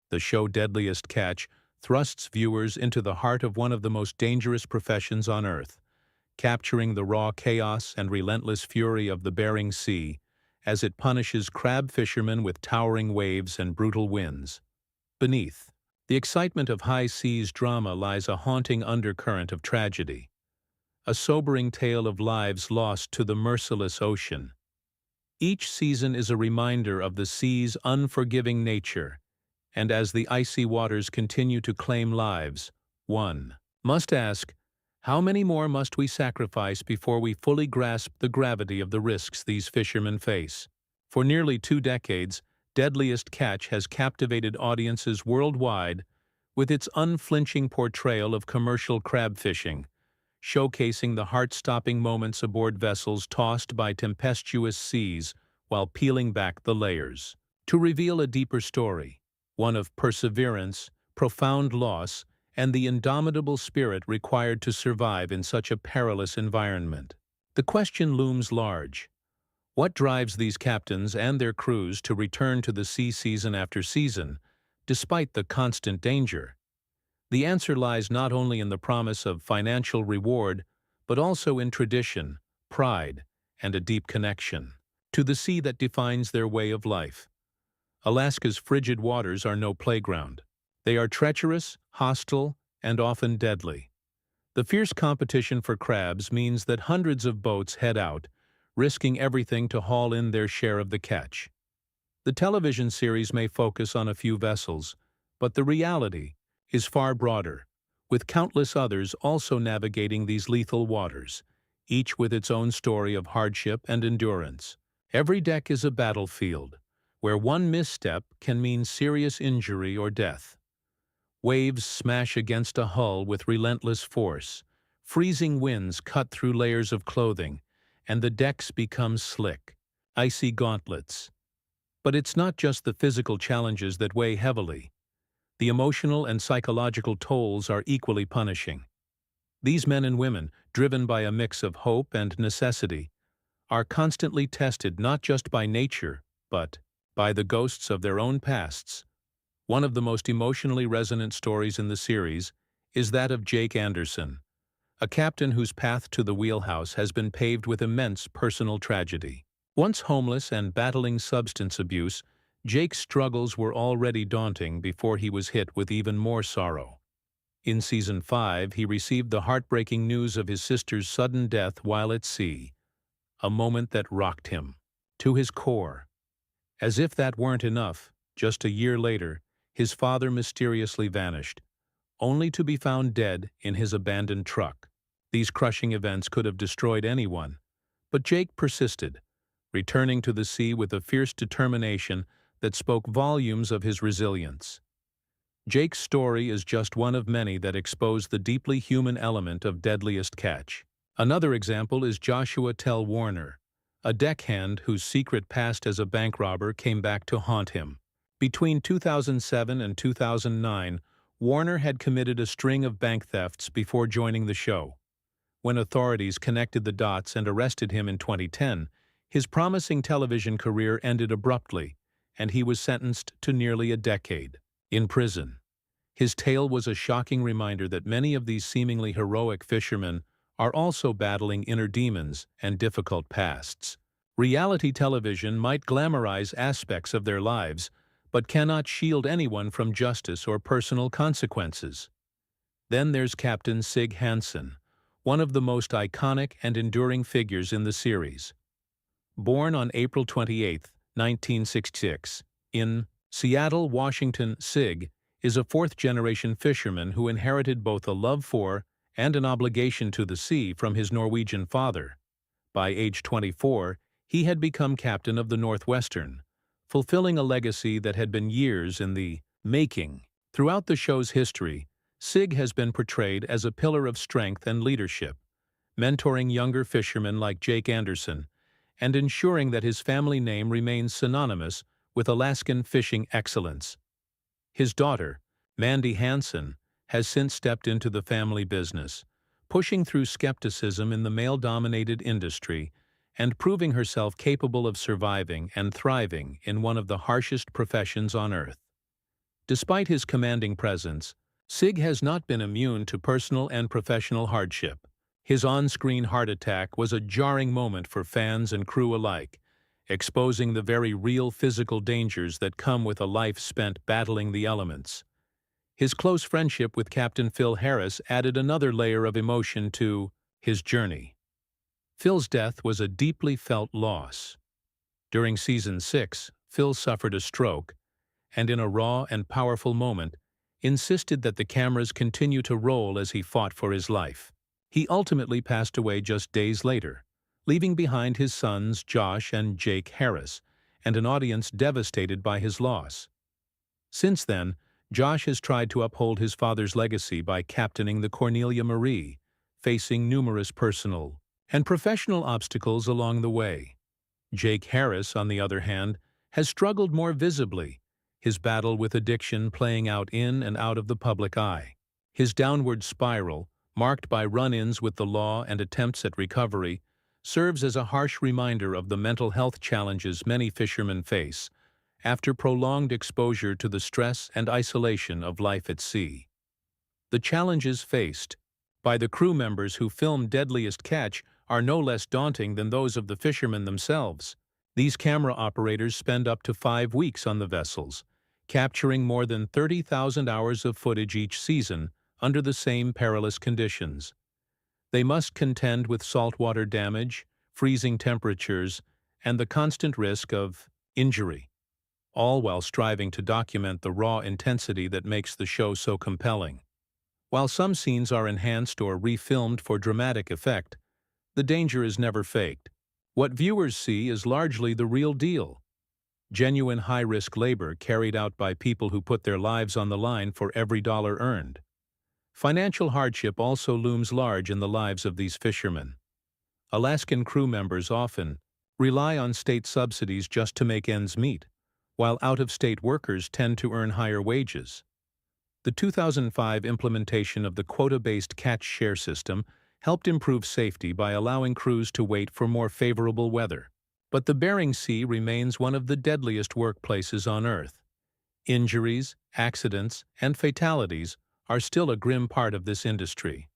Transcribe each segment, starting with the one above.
The show Deadliest Catch thrusts viewers into the heart of one of the most dangerous professions on Earth, capturing the raw chaos and relentless fury of the Bering Sea as it punishes crab fishermen with towering waves and brutal winds. Beneath the excitement of high seas drama lies a haunting undercurrent of tragedy, a sobering tale of lives lost to the merciless ocean. Each season is a reminder of the sea's unforgiving nature, and as the icy waters continue to claim lives, one must ask, how many more must we sacrifice before we fully grasp the gravity of the risks these fishermen face? For nearly 2 decades, Deadliest Catch has captivated audiences worldwide with its unflinching portrayal of commercial crab fishing, showcasing the heart-stopping moments aboard vessels tossed by tempestuous seas while peeling back the layers. To reveal a deeper story, one of perseverance, profound loss, and the indomitable spirit required to survive in such a perilous environment. The question looms large. What drives these captains and their crews to return to the sea season after season, despite the constant danger? The answer lies not only in the promise of financial reward, but also in tradition, pride, and a deep connection to the sea that defines their way of life. Alaska's frigid waters are no playground. They are treacherous, hostile, and often deadly. The fierce competition for crabs means that hundreds of boats head out, risking everything to haul in their share of the catch. The television series may focus on a few vessels, but the reality is far broader, with countless others also navigating these lethal waters, each with its own story of hardship and endurance. Every deck is a battlefield, where one misstep can mean serious injury or death. Waves smash against a hull with relentless force, freezing winds cut through layers of clothing, and the decks become slick, icy gauntlets. But it's not just the physical challenges that weigh heavily. The emotional and psychological tolls are equally punishing. These men and women, driven by a mix of hope and necessity, are constantly tested not just by nature, but by the ghosts of their own pasts. One of the most emotionally resonant stories in the series is that of Jake Anderson, a captain whose path to the wheelhouse has been paved with immense personal tragedy. Once homeless and battling substance abuse, Jake's struggles were already daunting before he was hit with even more sorrow. In Season 5, he received the heartbreaking news of his sister's sudden death while at sea, a moment that rocked him to his core. As if that weren't enough, just a year later, his father mysteriously vanished, only to be found dead in his abandoned truck. These crushing events could have destroyed anyone, but Jake persisted, returning to the sea with a fierce determination that spoke volumes of his resilience. Jake's story is just one of many that expose the deeply human element of Deadliest Catch. Another example is Joshua Tell Warner, a deckhand whose secret past as a bank robber came back to haunt him. Between 2007 and 2009, Warner had committed a string of bank thefts before joining the show. When authorities connected the dots and arrested him in 2010, his promising television career ended abruptly, and he was sentenced to nearly a decade in prison. His tale was a shocking reminder that many of these seemingly heroic fishermen are also battling inner demons and difficult pasts. Reality television might glamorize aspects of their lives, but cannot shield anyone from justice or personal consequences. Then there's Captain Sig Hansen, one of the most iconic and enduring figures in the series. Born on April 28, 1966, in Seattle, Washington, Sig is a fourth-generation fisherman who inherited both a love for and an obligation to the sea from his Norwegian father. By age 24, he had become captain of the Northwestern, fulfilling a legacy that had been years in the making. Throughout the show's history, Sig has been portrayed as a pillar of strength and leadership, mentoring younger fishermen like Jake Anderson and ensuring that his family name remains synonymous with Alaskan fishing excellence. His daughter, Mandy Hansen, has since stepped into the family business, pushing through skepticism in the male-dominated industry and proving herself capable of surviving and thriving in one of the harshest professions on Earth. Despite his commanding presence, Sig has not been immune to personal and professional hardship. His on-screen heart attack was a jarring moment for fans and crew alike, exposing the very real physical dangers that come with a life spent battling the elements. His close friendship with Captain Phil Harris added another layer of emotion to his journey. Phil's death was a deeply felt loss. During Season 6, Phil suffered a stroke, and in a raw and powerful moment, insisted that the cameras continue to roll as he fought for his life. He ultimately passed away just days later, leaving behind his sons Josh and Jake Harris, and an audience devastated by his loss. Since then, Josh has tried to uphold his father's legacy by captaining the Cornelia Marie, facing numerous personal and professional obstacles along the way. Jake Harris, on the other hand, has struggled more visibly, his battle with addiction playing out in and out of the public eye. His downward spiral, marked by run-ins with the law and attempts at recovery, serves as a harsh reminder of the mental health challenges many fishermen face after prolonged exposure to the stress and isolation of life at sea. The challenges faced by the crew members who filmed Deadliest Catch are no less daunting than those of the fishermen themselves. These camera operators spend up to 5 weeks on the vessels, capturing more than 30,000 hours of footage each season under the same perilous conditions. They must contend with saltwater damage, freezing temperatures, and the constant risk of injury, all while striving to document the raw intensity that makes the show so compelling. While some scenes are enhanced or refilmed for dramatic effect, the danger is never faked. What viewers see is largely the real deal. Genuine high-risk labor carried out by people who put their lives on the line for every dollar earned. Financial hardship also looms large in the lives of these fishermen. Alaskan crew members often rely on state subsidies just to make ends meet, while out-of-state workers tend to earn higher wages. The 2005 implementation of the quota-based catch share system helped improve safety by allowing crews to wait for more favorable weather. But the Bering Sea remains one of the deadliest workplaces on Earth. Injuries, accidents, and fatalities are still a grim part of this industry.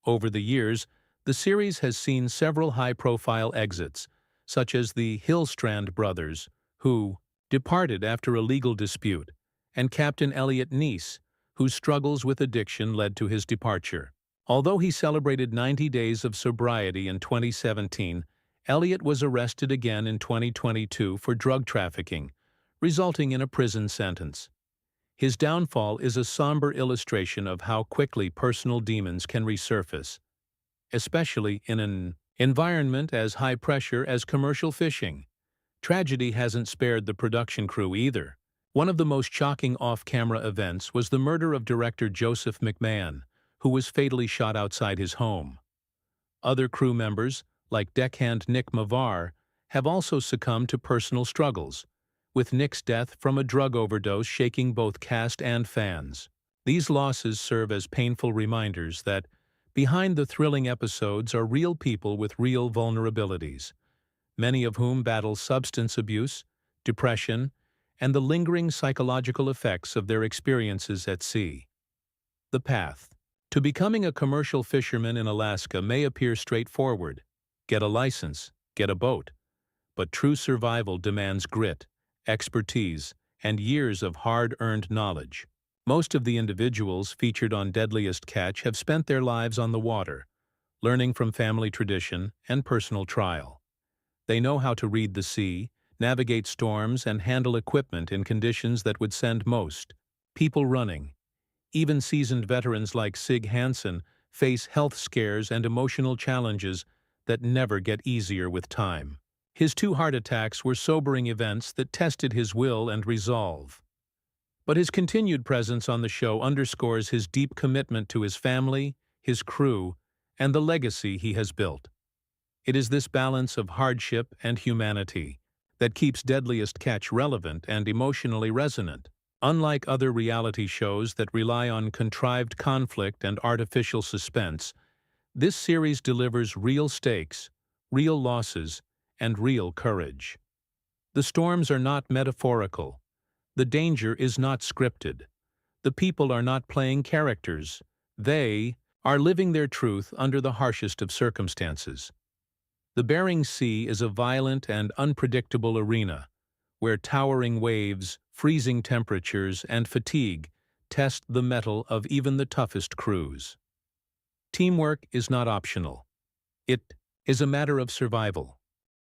Over the years, the series has seen several high-profile exits, such as the Hillstrand brothers, who departed after a legal dispute, and Captain Elliot Neese, whose struggles with addiction led to his departure. Although he celebrated 90 days of sobriety in 2017, Elliot was arrested again in 2022 for drug trafficking, resulting in a prison sentence. His downfall is a somber illustration of how quickly personal demons can resurface, especially in an environment as high-pressure as commercial fishing. Tragedy hasn't spared the production crew either. One of the most shocking off-camera events was the murder of director Joseph McMahon, who was fatally shot outside his home. Other crew members, like deckhand Nick Mavar, have also succumbed to personal struggles, with Nick's death from a drug overdose shaking both cast and fans. These losses serve as painful reminders that behind the thrilling episodes are real people with real vulnerabilities, many of whom battle substance abuse, depression, and the lingering psychological effects of their experiences at sea. The path to becoming a commercial fisherman in Alaska may appear straightforward. Get a license, get a boat. But true survival demands grit, expertise, and years of hard-earned knowledge. Most of the individuals featured on Deadliest Catch have spent their lives on the water, learning from family tradition and personal trial. They know how to read the sea, navigate storms, and handle equipment in conditions that would send most people running. Even seasoned veterans like Sig Hansen face health scares and emotional challenges that never get easier with time. His 2 heart attacks were sobering events that tested his will and resolve. But his continued presence on the show underscores his deep commitment to his family, his crew, and the legacy he has built. It is this balance of hardship and humanity that keeps Deadliest Catch relevant and emotionally resonant. Unlike other reality shows that rely on contrived conflict and artificial suspense, this series delivers real stakes, real losses, and real courage. The storms are not metaphorical. The danger is not scripted. The people are not playing characters. They are living their truth under the harshest of circumstances. The Bering Sea is a violent and unpredictable arena, where towering waves, freezing temperatures, and fatigue test the mettle of even the toughest crews. Teamwork is not optional. It is a matter of survival.